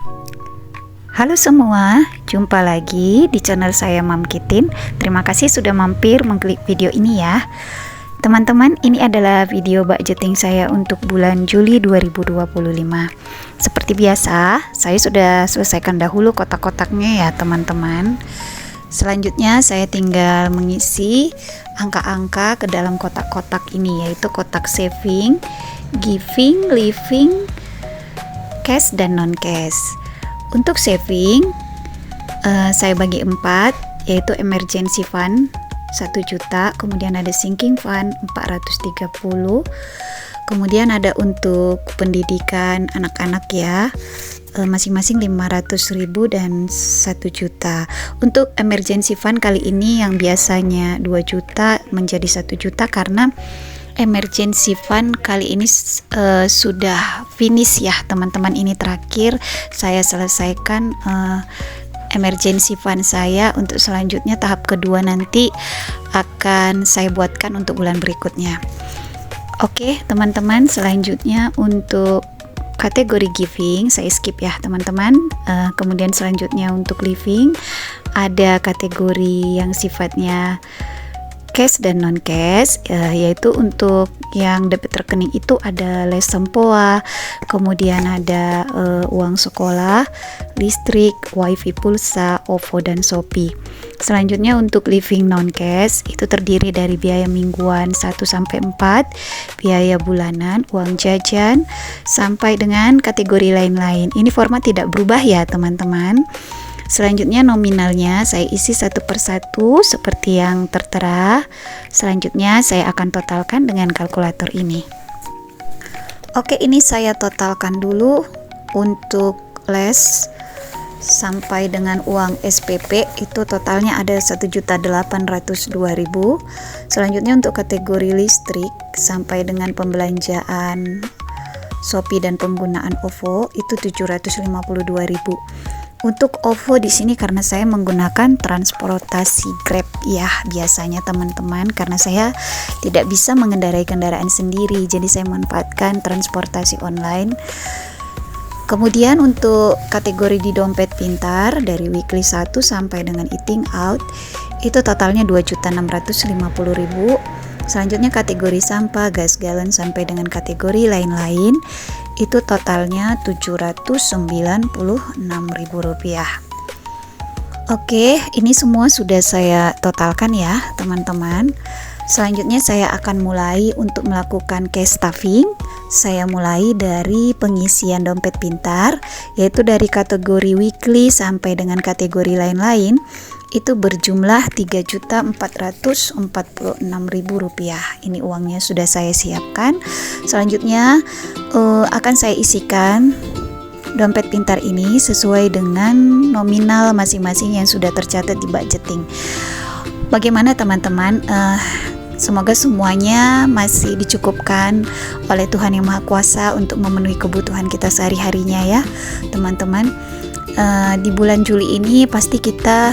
Halo semua, jumpa lagi di channel saya Mam Kitin. Terima kasih sudah mampir mengklik video ini ya. Teman-teman, ini adalah video budgeting saya untuk bulan Juli 2025. Seperti biasa, saya sudah selesaikan dahulu kotak-kotaknya ya teman-teman. Selanjutnya saya tinggal mengisi angka-angka ke dalam kotak-kotak ini, yaitu kotak saving, giving, living, cash, dan non-cash. Untuk saving, saya bagi 4, yaitu emergency fund 1 juta, kemudian ada sinking fund 430, kemudian ada untuk pendidikan anak-anak ya, masing-masing 500.000 dan 1 juta. Untuk emergency fund kali ini yang biasanya 2 juta menjadi 1 juta karena emergency fund kali ini sudah finish ya teman-teman. Ini terakhir saya selesaikan emergency fund saya. Untuk selanjutnya tahap kedua nanti akan saya buatkan untuk bulan berikutnya. Oke teman-teman, selanjutnya untuk kategori giving saya skip ya teman-teman. Kemudian selanjutnya untuk living ada kategori yang sifatnya cash dan non cash, yaitu untuk yang debit rekening itu ada les sempoa, kemudian ada uang sekolah, listrik, wifi pulsa, OVO dan Shopee. Selanjutnya untuk living non cash itu terdiri dari biaya mingguan 1-4, biaya bulanan, uang jajan, sampai dengan kategori lain-lain. Ini format tidak berubah ya teman-teman. Selanjutnya nominalnya saya isi satu persatu seperti yang tertera. Selanjutnya saya akan totalkan dengan kalkulator ini. Oke, ini saya totalkan dulu untuk les sampai dengan uang SPP itu totalnya ada 1.802.000. Selanjutnya untuk kategori listrik sampai dengan pembelanjaan Shopee dan penggunaan OVO itu 752.000. Untuk OVO di sini karena saya menggunakan transportasi Grab ya biasanya teman-teman, karena saya tidak bisa mengendarai kendaraan sendiri, jadi saya manfaatkan transportasi online. Kemudian untuk kategori di dompet pintar dari weekly 1 sampai dengan eating out itu totalnya 2.650.000. Selanjutnya kategori sampah, gas galon sampai dengan kategori lain-lain itu totalnya Rp796.000. Oke, ini semua sudah saya totalkan ya teman-teman. Selanjutnya saya akan mulai untuk melakukan cash stuffing. Saya mulai dari pengisian dompet pintar, yaitu dari kategori weekly sampai dengan kategori lain-lain itu berjumlah Rp3.446.000. Ini uangnya sudah saya siapkan. Selanjutnya akan saya isikan dompet pintar ini sesuai dengan nominal masing-masing yang sudah tercatat di budgeting. Bagaimana teman-teman? Semoga semuanya masih dicukupkan oleh Tuhan Yang Maha Kuasa untuk memenuhi kebutuhan kita sehari-harinya ya teman-teman. Di bulan Juli ini pasti kita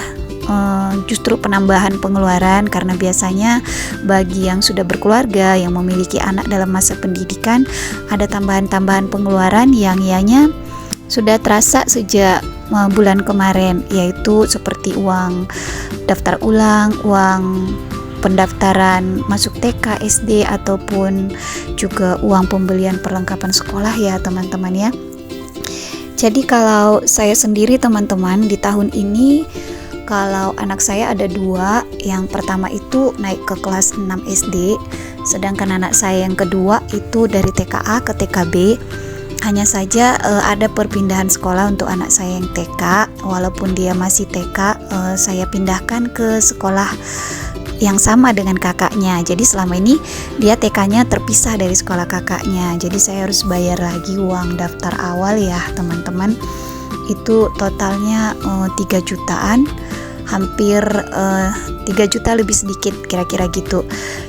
justru penambahan pengeluaran, karena biasanya bagi yang sudah berkeluarga, yang memiliki anak dalam masa pendidikan, ada tambahan-tambahan pengeluaran yang ianya sudah terasa sejak bulan kemarin, yaitu seperti uang daftar ulang, uang pendaftaran masuk TK, SD, ataupun juga uang pembelian perlengkapan sekolah ya teman-teman ya. Jadi kalau saya sendiri teman-teman di tahun ini, kalau anak saya ada 2, yang pertama itu naik ke kelas 6 SD, sedangkan anak saya yang kedua itu dari TKA ke TKB. Hanya saja ada perpindahan sekolah untuk anak saya yang TK, walaupun dia masih TK, saya pindahkan ke sekolah yang sama dengan kakaknya. Jadi selama ini dia TK-nya terpisah dari sekolah kakaknya, jadi saya harus bayar lagi uang daftar awal ya teman-teman. Itu totalnya 3 jutaan, hampir 3 juta lebih sedikit kira-kira gitu.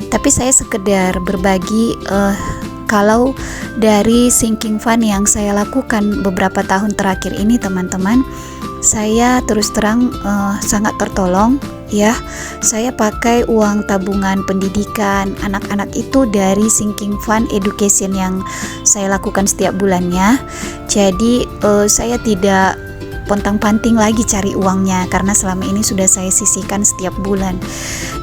Tapi saya sekedar berbagi kalau dari sinking fund yang saya lakukan beberapa tahun terakhir ini teman-teman, saya terus terang sangat tertolong ya. Saya pakai uang tabungan pendidikan anak-anak itu dari sinking fund education yang saya lakukan setiap bulannya. Jadi saya tidak pontang-panting lagi cari uangnya, karena selama ini sudah saya sisihkan setiap bulan.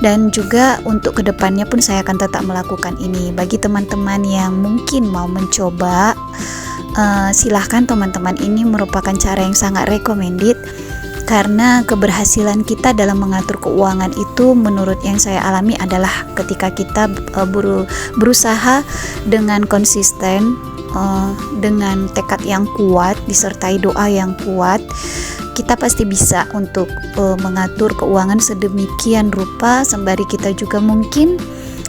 Dan juga untuk kedepannya pun saya akan tetap melakukan ini. Bagi teman-teman yang mungkin mau mencoba, silahkan teman-teman, ini merupakan cara yang sangat recommended, karena keberhasilan kita dalam mengatur keuangan itu menurut yang saya alami adalah ketika kita berusaha dengan konsisten, dengan tekad yang kuat disertai doa yang kuat, kita pasti bisa untuk mengatur keuangan sedemikian rupa, sembari kita juga mungkin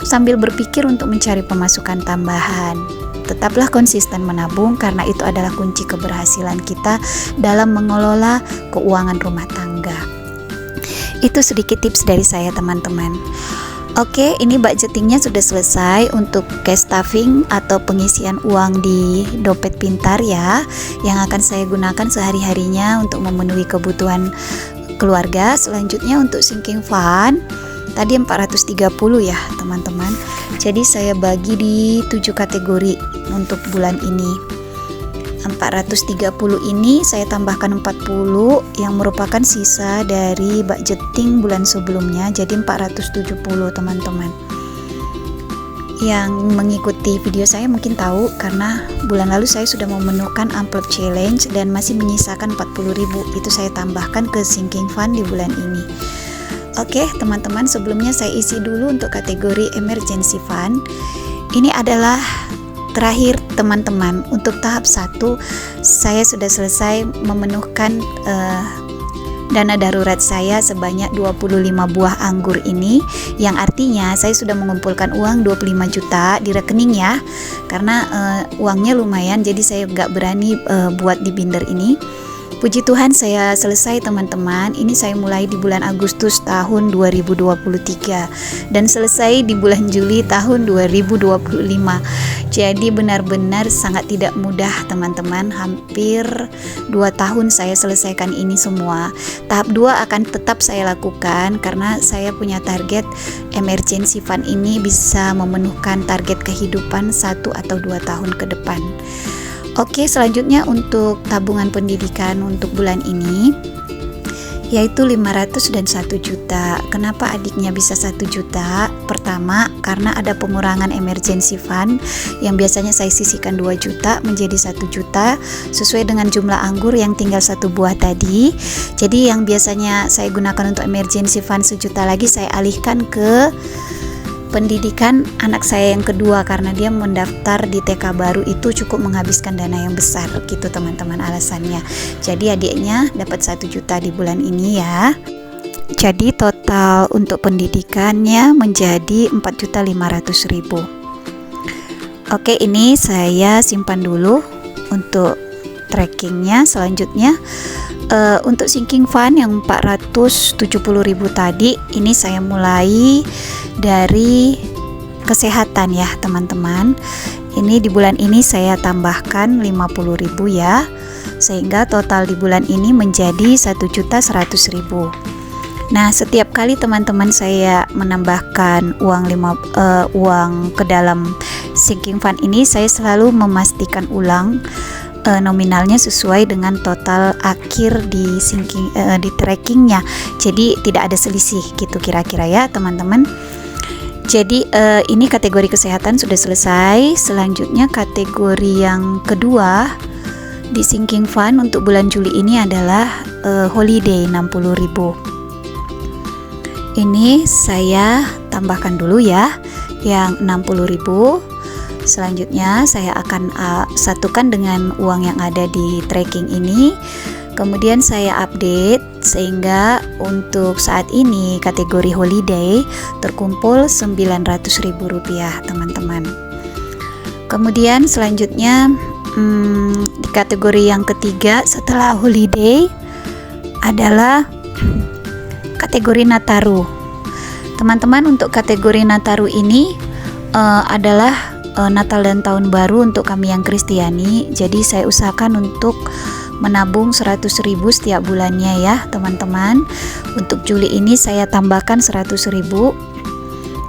sambil berpikir untuk mencari pemasukan tambahan. Tetaplah konsisten menabung, karena itu adalah kunci keberhasilan kita dalam mengelola keuangan rumah tangga. Itu sedikit tips dari saya, teman-teman. Oke, ini budgetingnya sudah selesai untuk cash stuffing atau pengisian uang di dompet pintar ya, yang akan saya gunakan sehari-harinya untuk memenuhi kebutuhan keluarga. Selanjutnya untuk sinking fund tadi 430 ya teman-teman. Jadi saya bagi di 7 kategori untuk bulan ini. 430 ini saya tambahkan 40 yang merupakan sisa dari budgeting bulan sebelumnya, jadi 470 teman-teman. Yang mengikuti video saya mungkin tahu, karena bulan lalu saya sudah memenuhkan amplop challenge dan masih menyisakan 40.000, itu saya tambahkan ke sinking fund di bulan ini. Oke teman-teman, sebelumnya saya isi dulu untuk kategori emergency fund. Ini adalah terakhir teman-teman. Untuk tahap 1 saya sudah selesai memenuhkan dana darurat saya sebanyak 25 buah anggur ini, yang artinya saya sudah mengumpulkan uang 25 juta di rekening ya, karena uangnya lumayan, jadi saya gak berani buat di binder ini. Puji Tuhan saya selesai teman-teman. Ini saya mulai di bulan Agustus tahun 2023 dan selesai di bulan Juli tahun 2025. Jadi benar-benar sangat tidak mudah teman-teman. Hampir 2 tahun saya selesaikan ini semua. Tahap 2 akan tetap saya lakukan, karena saya punya target emergency fund ini bisa memenuhkan target kehidupan 1 atau 2 tahun ke depan. Oke, selanjutnya untuk tabungan pendidikan untuk bulan ini yaitu 500 dan 1 juta. Kenapa adiknya bisa 1 juta? Pertama, karena ada pengurangan emergency fund yang biasanya saya sisihkan 2 juta menjadi 1 juta sesuai dengan jumlah anggur yang tinggal 1 buah tadi. Jadi yang biasanya saya gunakan untuk emergency fund 1 juta lagi saya alihkan ke pendidikan anak saya yang kedua, karena dia mendaftar di TK baru itu cukup menghabiskan dana yang besar gitu teman-teman alasannya. Jadi adiknya dapat 1 juta di bulan ini ya. Jadi total untuk pendidikannya menjadi 4.500.000. Oke, ini saya simpan dulu untuk trackingnya. Selanjutnya untuk sinking fund yang 470.000 tadi, ini saya mulai dari kesehatan ya teman-teman. Ini di bulan ini saya tambahkan 50.000 ya, sehingga total di bulan ini menjadi 1.100.000. Nah, setiap kali teman-teman saya menambahkan uang ke dalam sinking fund ini, saya selalu memastikan ulang nominalnya sesuai dengan total akhir di trackingnya. Jadi tidak ada selisih gitu kira-kira ya teman-teman. Jadi ini kategori kesehatan sudah selesai. Selanjutnya kategori yang kedua di sinking fund untuk bulan Juli ini adalah holiday 60.000. Ini saya tambahkan dulu ya yang 60.000. Selanjutnya saya akan satukan dengan uang yang ada di tracking ini. Kemudian saya update sehingga untuk saat ini kategori holiday terkumpul Rp900.000 teman-teman. Kemudian selanjutnya di kategori yang ketiga setelah holiday adalah kategori Nataru. Teman-teman, untuk kategori Nataru ini adalah Natal dan Tahun Baru untuk kami yang Kristiani. Jadi saya usahakan untuk menabung 100.000 setiap bulannya ya teman-teman. Untuk Juli ini saya tambahkan 100.000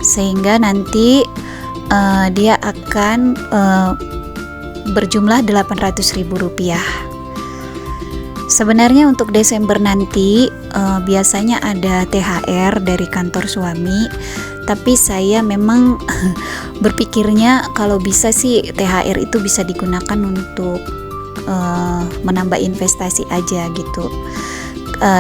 sehingga nanti dia akan berjumlah 800.000 rupiah. Sebenarnya untuk Desember nanti biasanya ada THR dari kantor suami, tapi saya memang berpikirnya kalau bisa sih THR itu bisa digunakan untuk menambah investasi aja gitu.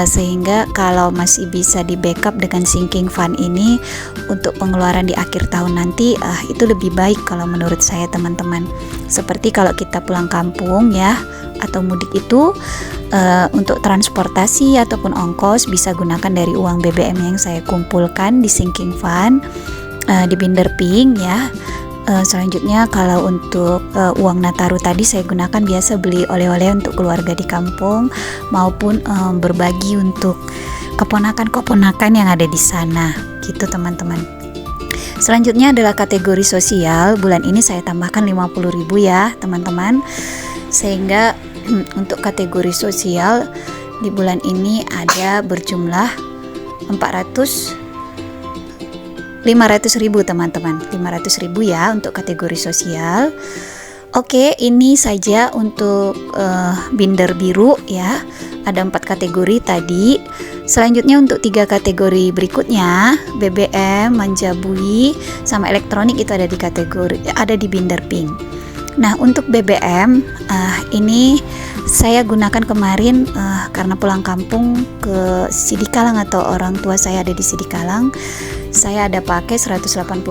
Sehingga kalau masih bisa di backup dengan sinking fund ini untuk pengeluaran di akhir tahun nanti, itu lebih baik kalau menurut saya teman-teman. Seperti kalau kita pulang kampung ya atau mudik itu untuk transportasi ataupun ongkos bisa gunakan dari uang BBM yang saya kumpulkan di sinking fund di Binder Pink ya. Selanjutnya kalau untuk uang Nataru tadi saya gunakan biasa beli oleh-oleh untuk keluarga di kampung maupun berbagi untuk keponakan-keponakan yang ada di sana gitu teman-teman. Selanjutnya adalah kategori sosial. Bulan ini saya tambahkan 50.000 ya teman-teman, sehingga untuk kategori sosial di bulan ini ada berjumlah 500.000 teman-teman, 500.000 ya untuk kategori sosial. Oke, ini saja untuk binder biru ya. Ada 4 kategori tadi. Selanjutnya untuk 3 kategori berikutnya, BBM, manja bui, sama elektronik itu ada di binder pink. Nah, untuk BBM ini saya gunakan kemarin karena pulang kampung ke Sidikalang atau orang tua saya ada di Sidikalang. Saya ada pakai 180.000.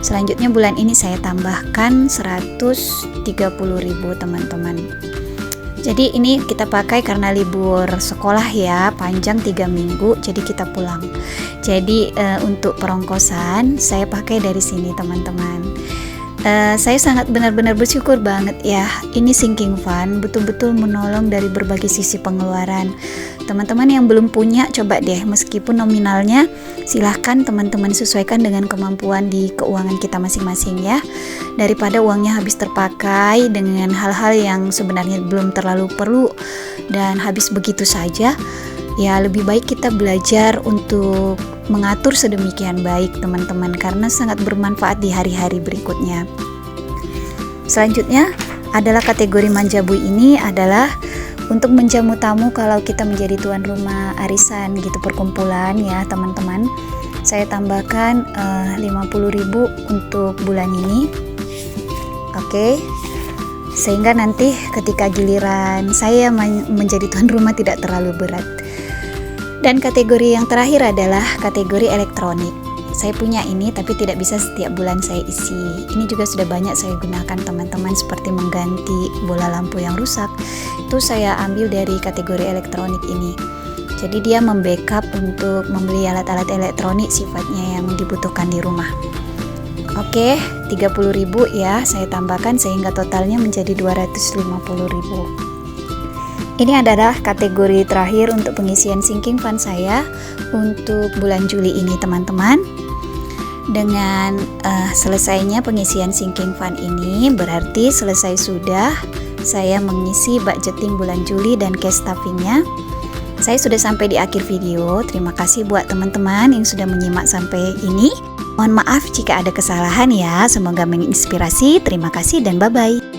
Selanjutnya bulan ini saya tambahkan 130.000 teman-teman. Jadi ini kita pakai karena libur sekolah ya, panjang 3 minggu, jadi kita pulang. Jadi untuk perongkosan saya pakai dari sini teman-teman. Saya sangat benar-benar bersyukur banget ya. Ini sinking fund betul-betul menolong dari berbagai sisi pengeluaran. Teman-teman yang belum punya, coba deh meskipun nominalnya silahkan teman-teman sesuaikan dengan kemampuan di keuangan kita masing-masing ya. Daripada uangnya habis terpakai dengan hal-hal yang sebenarnya belum terlalu perlu dan habis begitu saja, ya lebih baik kita belajar untuk mengatur sedemikian baik teman-teman, karena sangat bermanfaat di hari-hari berikutnya. Selanjutnya adalah kategori manja bui. Ini adalah untuk menjamu tamu kalau kita menjadi tuan rumah arisan gitu, perkumpulan ya teman-teman. Saya tambahkan 50.000 untuk bulan ini. Oke. Sehingga nanti ketika giliran saya menjadi tuan rumah tidak terlalu berat. Dan kategori yang terakhir adalah kategori elektronik. Saya punya ini tapi tidak bisa setiap bulan saya isi. Ini juga sudah banyak saya gunakan teman-teman, seperti mengganti bola lampu yang rusak. Itu saya ambil dari kategori elektronik ini. Jadi dia membackup untuk membeli alat-alat elektronik sifatnya yang dibutuhkan di rumah. Oke, 30.000 ya saya tambahkan sehingga totalnya menjadi 250.000. Ini adalah kategori terakhir untuk pengisian sinking fund saya untuk bulan Juli ini teman-teman. Dengan selesainya pengisian sinking fund ini berarti selesai sudah saya mengisi budgeting bulan Juli dan cash stuffingnya. Saya sudah sampai di akhir video. Terima kasih buat teman-teman yang sudah menyimak sampai ini. Mohon maaf jika ada kesalahan ya. Semoga menginspirasi. Terima kasih dan bye-bye.